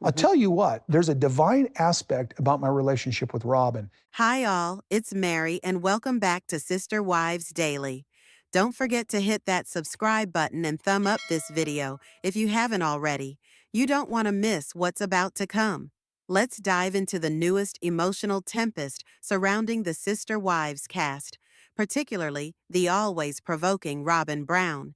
I'll tell you what, there's a divine aspect about my relationship with Robyn. Hi, all. It's Meri, and welcome back to Sister Wives Daily. Don't forget to hit that subscribe button and thumb up this video if you haven't already. You don't want to miss what's about to come. Let's dive into the newest emotional tempest surrounding the Sister Wives cast, particularly the always provoking Robyn Brown.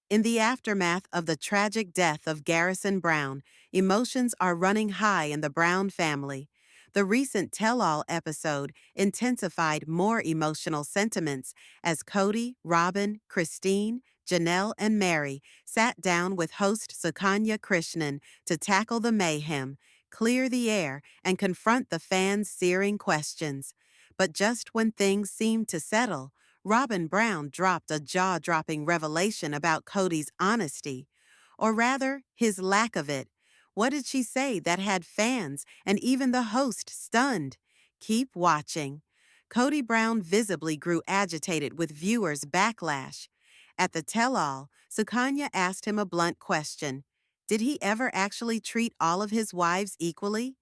In the aftermath of the tragic death of Garrison Brown, emotions are running high in the Brown family. The recent tell-all episode intensified more emotional sentiments as Kody, Robyn, Christine, Janelle, and Meri sat down with host Sukyan Krishnan to tackle the mayhem, clear the air, and confront the fans' searing questions. But just when things seemed to settle, Robyn Brown dropped a jaw-dropping revelation about Kody's honesty, or rather, his lack of it. What did she say that had fans and even the host stunned? Keep watching. Kody Brown visibly grew agitated with viewers' backlash. At the tell-all, Sukanya asked him a blunt question. Did he ever actually treat all of his wives equally?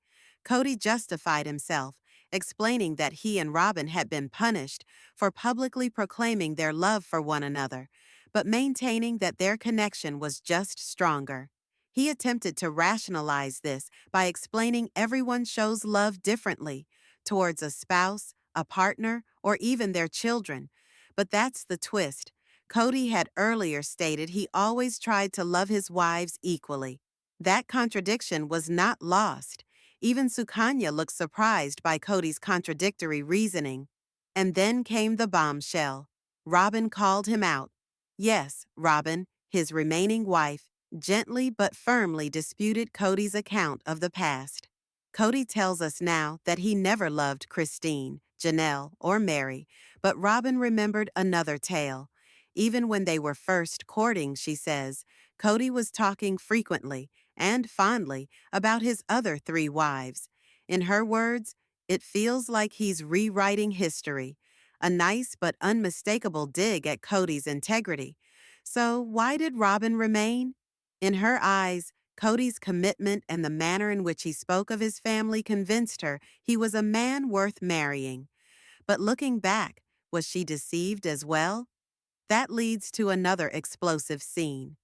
Kody justified himself, explaining that he and Robyn had been punished for publicly proclaiming their love for one another, but maintaining that their connection was just stronger. He attempted to rationalize this by explaining everyone shows love differently towards a spouse, a partner, or even their children. But that's the twist. Kody had earlier stated he always tried to love his wives equally. That contradiction was not lost. Even Sukanya looked surprised by Kody's contradictory reasoning. And then came the bombshell. Robyn called him out. Yes, Robyn, his remaining wife, gently but firmly disputed Kody's account of the past. Kody tells us now that he never loved Christine, Janelle, or Meri, but Robyn remembered another tale. Even when they were first courting, she says, Kody was talking frequently and fondly about his other 3 wives. In her words, it feels like he's rewriting history, a nice but unmistakable dig at Kody's integrity. So why did Robyn remain? In her eyes, Kody's commitment and the manner in which he spoke of his family convinced her he was a man worth marrying. But looking back, was she deceived as well? That leads to another explosive scene.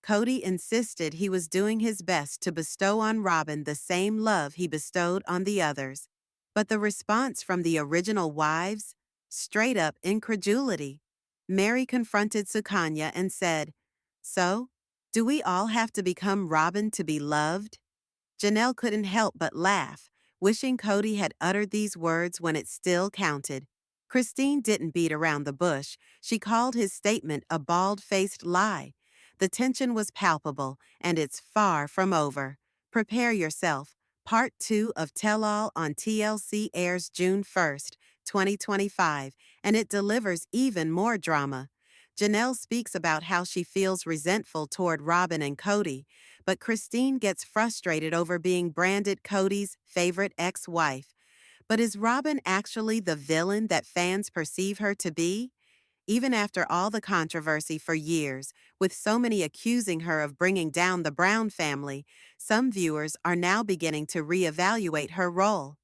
Kody insisted he was doing his best to bestow on Robyn the same love he bestowed on the others. But the response from the original wives? Straight up incredulity. Meri confronted Sukanya and said, So, do we all have to become Robyn to be loved? Janelle couldn't help but laugh, wishing Kody had uttered these words when it still counted. Christine didn't beat around the bush. She called his statement a bald-faced lie. The tension was palpable, and it's far from over. Prepare yourself. Part 2 of Tell All on TLC airs June 1st, 2025, and it delivers even more drama. Janelle speaks about how she feels resentful toward Robyn and Kody, but Christine gets frustrated over being branded Kody's favorite ex-wife. But is Robyn actually the villain that fans perceive her to be? Even after all the controversy for years, with so many accusing her of bringing down the Brown family, some viewers are now beginning to reevaluate her role.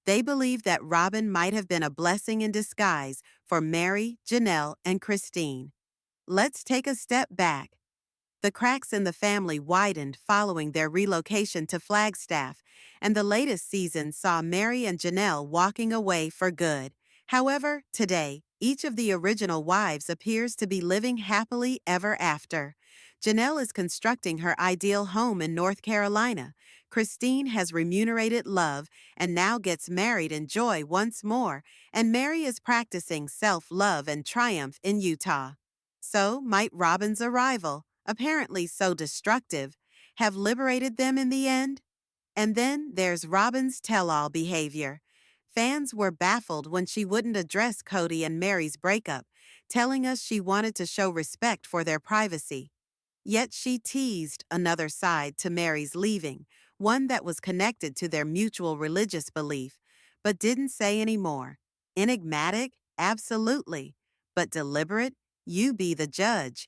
They believe that Robyn might have been a blessing in disguise for Meri, Janelle, and Christine. Let's take a step back. The cracks in the family widened following their relocation to Flagstaff, and the latest season saw Meri and Janelle walking away for good. However, today, each of the original wives appears to be living happily ever after. Janelle is constructing her ideal home in North Carolina. Christine has remunerated love and now gets married in joy once more, and Meri is practicing self-love and triumph in Utah. So might Robyn's arrival, apparently so destructive, have liberated them in the end? And then there's Robyn's tell-all behavior. Fans were baffled when she wouldn't address Kody and Meri's breakup, telling us she wanted to show respect for their privacy. Yet she teased another side to Meri's leaving, one that was connected to their mutual religious belief, but didn't say any more. Enigmatic? Absolutely. But deliberate? You be the judge.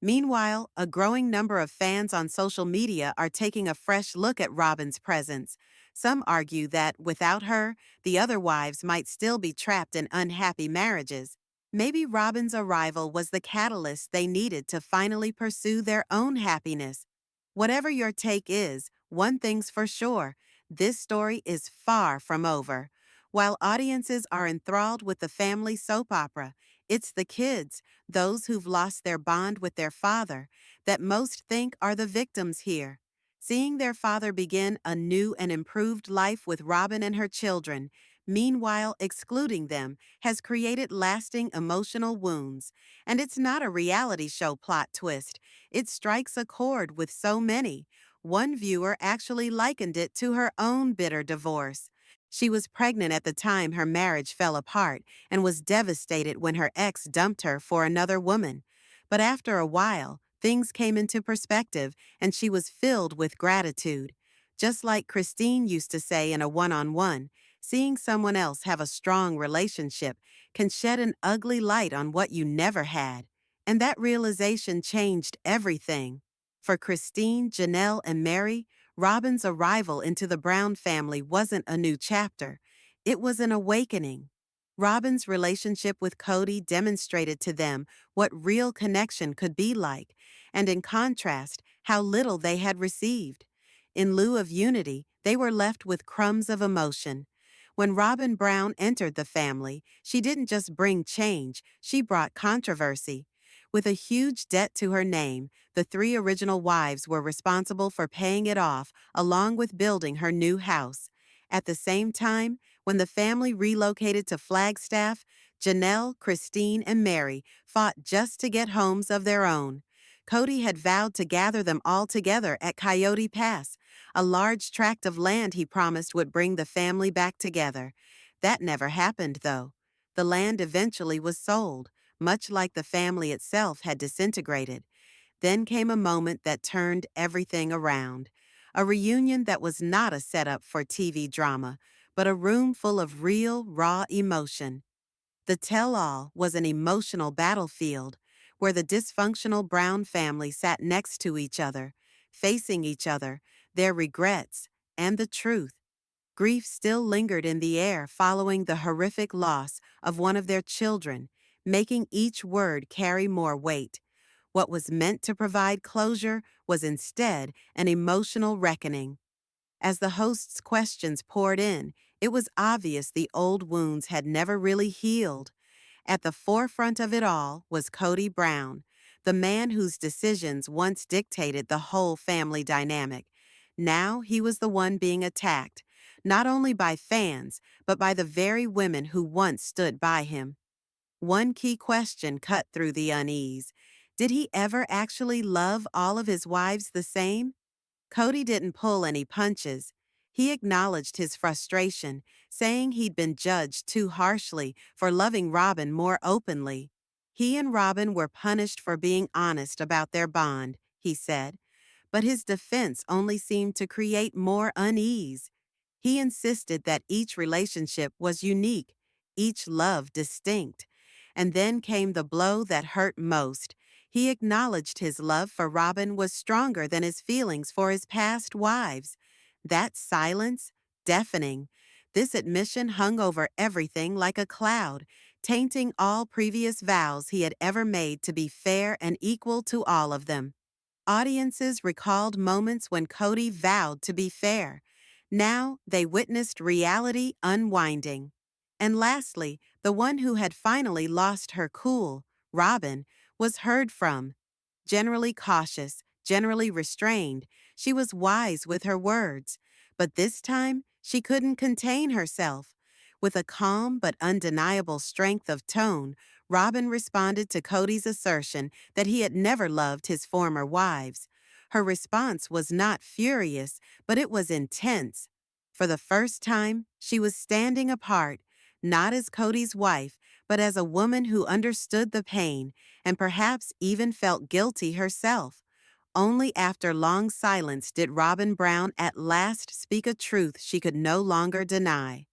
Meanwhile, a growing number of fans on social media are taking a fresh look at Robyn's presence. Some argue that, without her, the other wives might still be trapped in unhappy marriages. Maybe Robyn's arrival was the catalyst they needed to finally pursue their own happiness. Whatever your take is, one thing's for sure: this story is far from over. While audiences are enthralled with the family soap opera, it's the kids, those who've lost their bond with their father, that most think are the victims here. Seeing their father begin a new and improved life with Robyn and her children, meanwhile excluding them, has created lasting emotional wounds. And it's not a reality show plot twist. It strikes a chord with so many. One viewer actually likened it to her own bitter divorce. She was pregnant at the time her marriage fell apart and was devastated when her ex dumped her for another woman. But after a while, things came into perspective and she was filled with gratitude. Just like Christine used to say in a one-on-one, seeing someone else have a strong relationship can shed an ugly light on what you never had. And that realization changed everything. For Christine, Janelle, and Meri, Robyn's arrival into the Brown family wasn't a new chapter. It was an awakening. Robyn's relationship with Cody demonstrated to them what real connection could be like, and in contrast, how little they had received. In lieu of unity, they were left with crumbs of emotion. When Robyn Brown entered the family, she didn't just bring change, she brought controversy. With a huge debt to her name, the three original wives were responsible for paying it off, along with building her new house. At the same time, when the family relocated to Flagstaff, Janelle, Christine, and Meri fought just to get homes of their own. Cody had vowed to gather them all together at Coyote Pass, a large tract of land he promised would bring the family back together. That never happened, though. The land eventually was sold, much like the family itself had disintegrated. Then came a moment that turned everything around. A reunion that was not a setup for TV drama, but a room full of real, raw emotion. The tell-all was an emotional battlefield where the dysfunctional Brown family sat next to each other, facing each other, their regrets, and the truth. Grief still lingered in the air following the horrific loss of one of their children, making each word carry more weight. What was meant to provide closure was instead an emotional reckoning. As the host's questions poured in, it was obvious the old wounds had never really healed. At the forefront of it all was Kody Brown, the man whose decisions once dictated the whole family dynamic. Now he was the one being attacked, not only by fans, but by the very women who once stood by him. One key question cut through the unease. Did he ever actually love all of his wives the same? Cody didn't pull any punches. He acknowledged his frustration, saying he'd been judged too harshly for loving Robyn more openly. He and Robyn were punished for being honest about their bond, he said. But his defense only seemed to create more unease. He insisted that each relationship was unique, each love distinct. And then came the blow that hurt most. He acknowledged his love for Robyn was stronger than his feelings for his past wives. That silence, deafening. This admission hung over everything like a cloud, tainting all previous vows he had ever made to be fair and equal to all of them. Audiences recalled moments when Cody vowed to be fair. Now they witnessed reality unwinding. And lastly, the one who had finally lost her cool, Robyn, was heard from. Generally cautious, generally restrained, she was wise with her words. But this time, she couldn't contain herself. With a calm but undeniable strength of tone, Robyn responded to Cody's assertion that he had never loved his former wives. Her response was not furious, but it was intense. For the first time, she was standing apart, not as Cody's wife, but as a woman who understood the pain and perhaps even felt guilty herself. Only after long silence did Robyn Brown at last speak a truth she could no longer deny.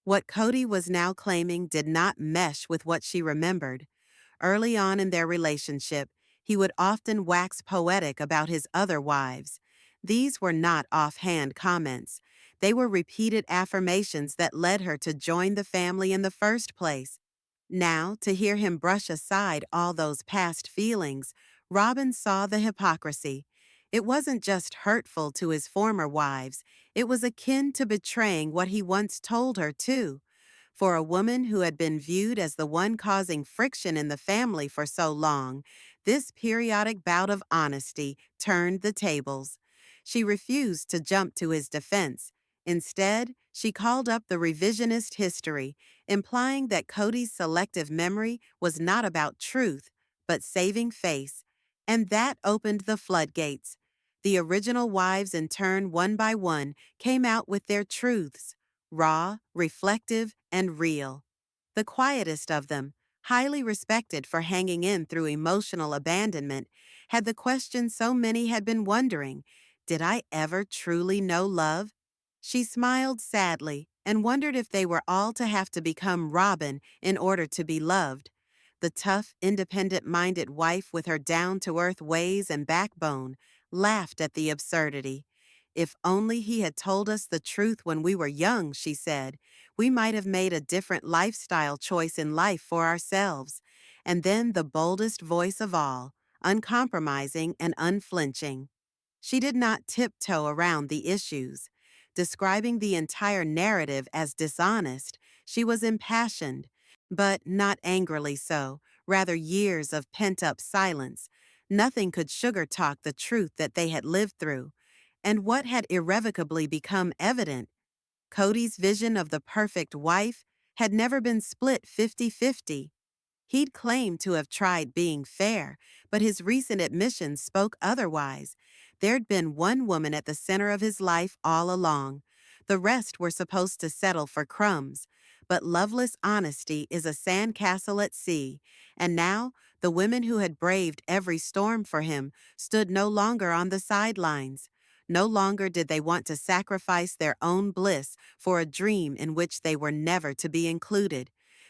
What Cody was now claiming did not mesh with what she remembered. Early on in their relationship, He would often wax poetic about his other wives. These were not offhand comments. They were repeated affirmations that led her to join the family in the first place. Now, to hear him brush aside all those past feelings, Robyn saw the hypocrisy. It wasn't just hurtful to his former wives, it was akin to betraying what he once told her, too. For a woman who had been viewed as the one causing friction in the family for so long, this periodic bout of honesty turned the tables. She refused to jump to his defense. Instead, she called up the revisionist history, implying that Kody's selective memory was not about truth, but saving face. And that opened the floodgates. The original wives, in turn, one by one, came out with their truths, raw, reflective, and real. The quietest of them, highly respected for hanging in through emotional abandonment, had the question so many had been wondering: did I ever truly know love? She smiled sadly and wondered if they were all to have to become Robyn in order to be loved. The tough, independent-minded wife with her down-to-earth ways and backbone laughed at the absurdity. If only he had told us the truth when we were young, she said, we might have made a different lifestyle choice in life for ourselves. And then the boldest voice of all, uncompromising and unflinching. She did not tiptoe around the issues. Describing the entire narrative as dishonest, she was impassioned, but not angrily so, rather years of pent-up silence. Nothing could sugar-talk the truth that they had lived through. And what had irrevocably become evident: Kody's vision of the perfect wife had never been split 50-50. He'd claimed to have tried being fair, but his recent admissions spoke otherwise. There'd been one woman at the center of his life all along. The rest were supposed to settle for crumbs. But loveless honesty is a sandcastle at sea, and now the women who had braved every storm for him stood no longer on the sidelines. No longer did they want to sacrifice their own bliss for a dream in which they were never to be included.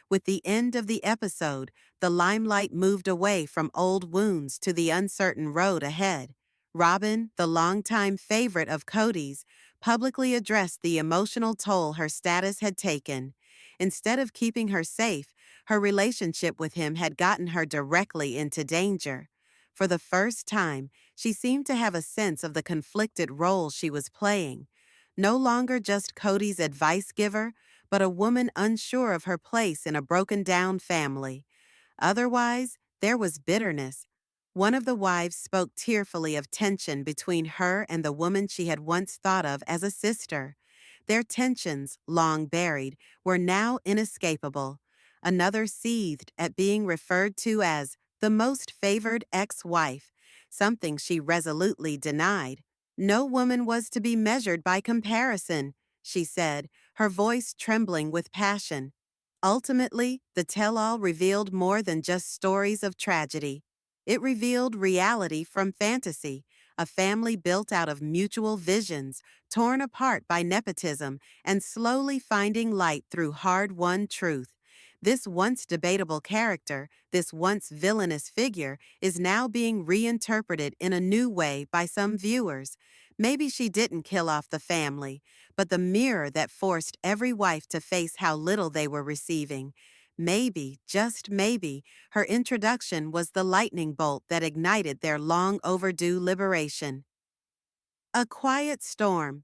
With the end of the episode, the limelight moved away from old wounds to the uncertain road ahead. Robyn, the longtime favorite of Kody's, publicly addressed the emotional toll her status had taken. Instead of keeping her safe, her relationship with him had gotten her directly into danger. For the first time, she seemed to have a sense of the conflicted role she was playing. No longer just Kody's advice giver, but a woman unsure of her place in a broken-down family. Otherwise, there was bitterness. One of the wives spoke tearfully of tension between her and the woman she had once thought of as a sister. Their tensions, long buried, were now inescapable. Another seethed at being referred to as the most favored ex-wife, something she resolutely denied. No woman was to be measured by comparison, she said, her voice trembling with passion. Ultimately, the tell-all revealed more than just stories of tragedy. It revealed reality from fantasy, a family built out of mutual visions, torn apart by nepotism, and slowly finding light through hard-won truth. This once debatable character, this once villainous figure, is now being reinterpreted in a new way by some viewers. Maybe she didn't kill off the family, but the mirror that forced every wife to face how little they were receiving. Maybe, just maybe, her introduction was the lightning bolt that ignited their long-overdue liberation. A quiet storm.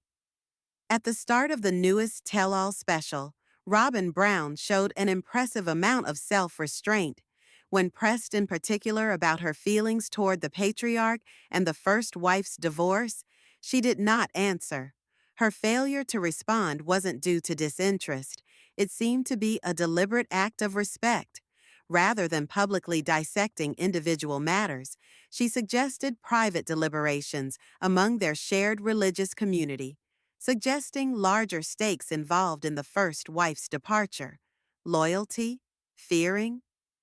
At the start of the newest tell-all special, Robyn Brown showed an impressive amount of self-restraint. When pressed in particular about her feelings toward the patriarch and the first wife's divorce, she did not answer. Her failure to respond wasn't due to disinterest. It seemed to be a deliberate act of respect. Rather than publicly dissecting individual matters, she suggested private deliberations among their shared religious community, suggesting larger stakes involved in the first wife's departure. Loyalty? Fearing?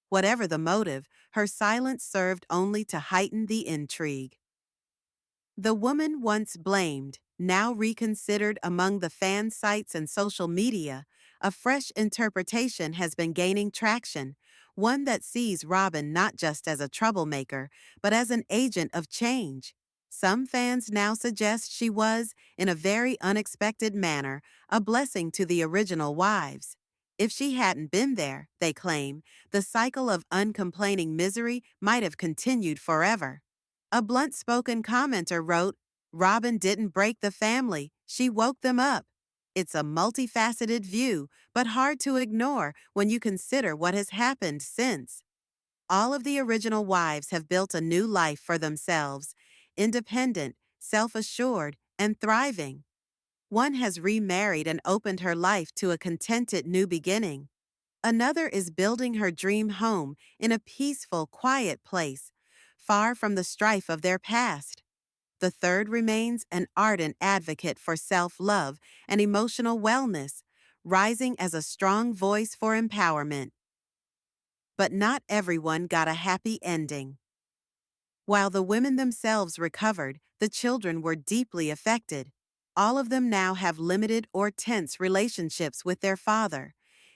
Whatever the motive, her silence served only to heighten the intrigue. The woman once blamed, now reconsidered among the fan sites and social media, a fresh interpretation has been gaining traction, one that sees Robyn not just as a troublemaker, but as an agent of change. Some fans now suggest she was, in a very unexpected manner, a blessing to the original wives. If she hadn't been there, they claim, the cycle of uncomplaining misery might have continued forever. A blunt-spoken commenter wrote, "Robyn didn't break the family, she woke them up." It's a multifaceted view, but hard to ignore when you consider what has happened since. All of the original wives have built a new life for themselves, independent, self-assured, and thriving. One has remarried and opened her life to a contented new beginning. Another is building her dream home in a peaceful, quiet place, far from the strife of their past. The third remains an ardent advocate for self-love and emotional wellness, rising as a strong voice for empowerment. But not everyone got a happy ending. While the women themselves recovered, the children were deeply affected. All of them now have limited or tense relationships with their father.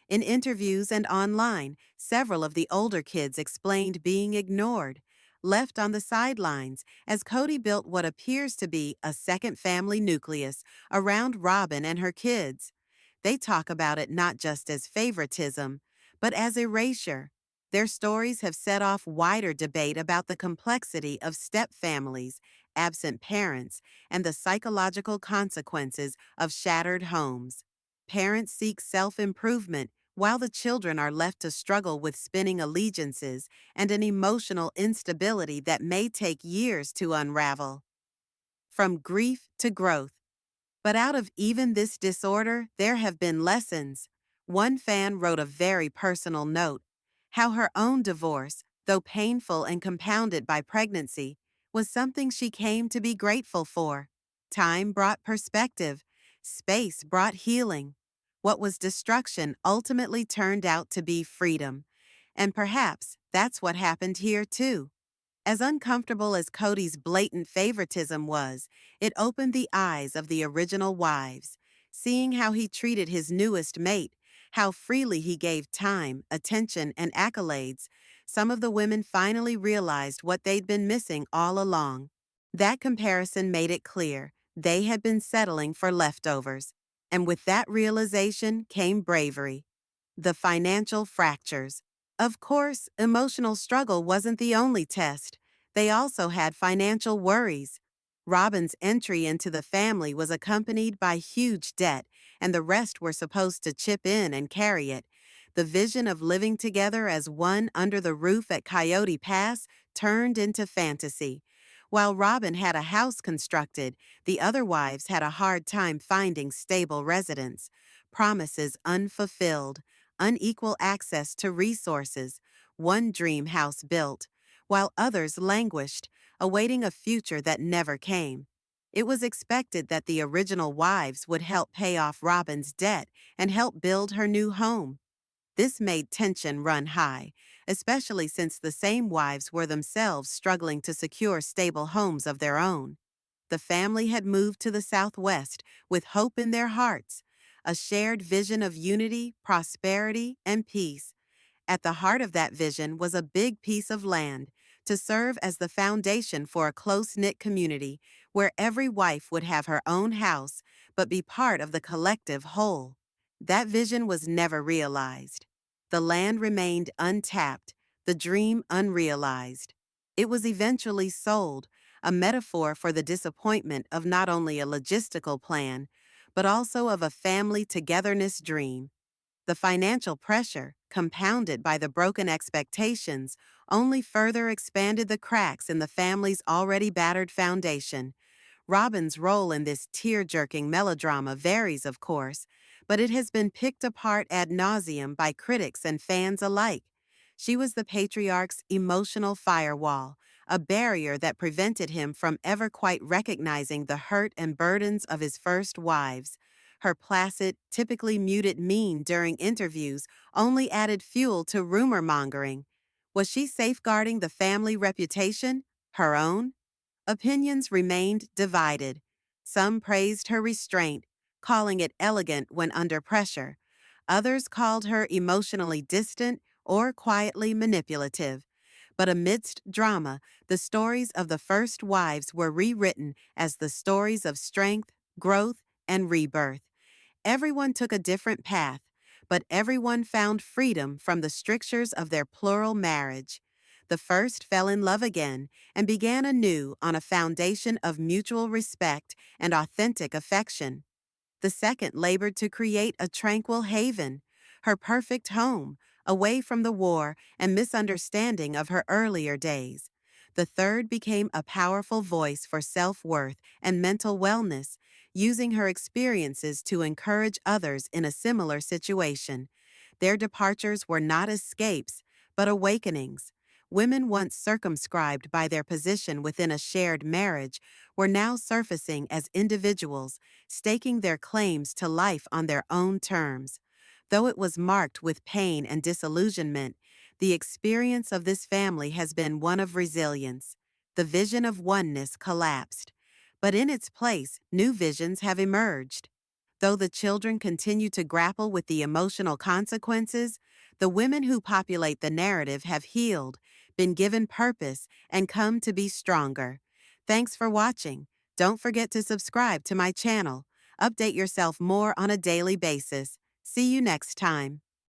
In interviews and online, several of the older kids explained being ignored, left on the sidelines, as Kody built what appears to be a second family nucleus around Robyn and her kids. They talk about it not just as favoritism, but as erasure. Their stories have set off wider debate about the complexity of step-families, absent parents, and the psychological consequences of shattered homes. Parents seek self-improvement, while the children are left to struggle with spinning allegiances and an emotional instability that may take years to unravel. From grief to growth. But out of even this disorder, there have been lessons. One fan wrote a very personal note, how her own divorce, though painful and compounded by pregnancy, was something she came to be grateful for. Time brought perspective. Space brought healing. What was destruction ultimately turned out to be freedom. And perhaps that's what happened here too. As uncomfortable as Kody's blatant favoritism was, it opened the eyes of the original wives, seeing how he treated his newest mate, how freely he gave time, attention, and accolades. Some of the women finally realized what they'd been missing all along. That comparison made it clear they had been settling for leftovers. And with that realization came bravery. The financial fractures. Of course, emotional struggle wasn't the only test. They also had financial worries. Robyn's entry into the family was accompanied by huge debt, and the rest were supposed to chip in and carry it. The vision of living together as one under the roof at Coyote Pass turned into fantasy. While Robyn had a house constructed, the other wives had a hard time finding stable residence. Promises unfulfilled, unequal access to resources, one dream house built, while others languished, awaiting a future that never came. It was expected that the original wives would help pay off Robyn's debt and help build her new home. This made tension run high, especially since the same wives were themselves struggling to secure stable homes of their own. The family had moved to the Southwest with hope in their hearts, a shared vision of unity, prosperity, and peace. At the heart of that vision was a big piece of land to serve as the foundation for a close-knit community where every wife would have her own house but be part of the collective whole. That vision was never realized. The land remained untapped, the dream unrealized. It was eventually sold, a metaphor for the disappointment of not only a logistical plan, but also of a family togetherness dream. The financial pressure, compounded by the broken expectations, only further expanded the cracks in the family's already battered foundation. Robyn's role in this tear-jerking melodrama varies, of course, but it has been picked apart ad nauseum by critics and fans alike. She was the patriarch's emotional firewall, a barrier that prevented him from ever quite recognizing the hurt and burdens of his first wives. Her placid, typically muted mien during interviews only added fuel to rumor-mongering. Was she safeguarding the family reputation? Her own? Opinions remained divided. Some praised her restraint, calling it elegant when under pressure. Others called her emotionally distant or quietly manipulative. But amidst drama, the stories of the first wives were rewritten as the stories of strength, growth, and rebirth. Everyone took a different path, but everyone found freedom from the strictures of their plural marriage. The first fell in love again and began anew on a foundation of mutual respect and authentic affection. The second labored to create a tranquil haven, her perfect home, away from the war and misunderstanding of her earlier days. The third became a powerful voice for self-worth and mental wellness, using her experiences to encourage others in a similar situation. Their departures were not escapes, but awakenings. Women once circumscribed by their position within a shared marriage were now surfacing as individuals, staking their claims to life on their own terms. Though it was marked with pain and disillusionment, the experience of this family has been one of resilience. The vision of oneness collapsed, but in its place, new visions have emerged. Though the children continue to grapple with the emotional consequences, the women who populate the narrative have healed, been given purpose, and come to be stronger. Thanks for watching. Don't forget to subscribe to my channel. Update yourself more on a daily basis. See you next time.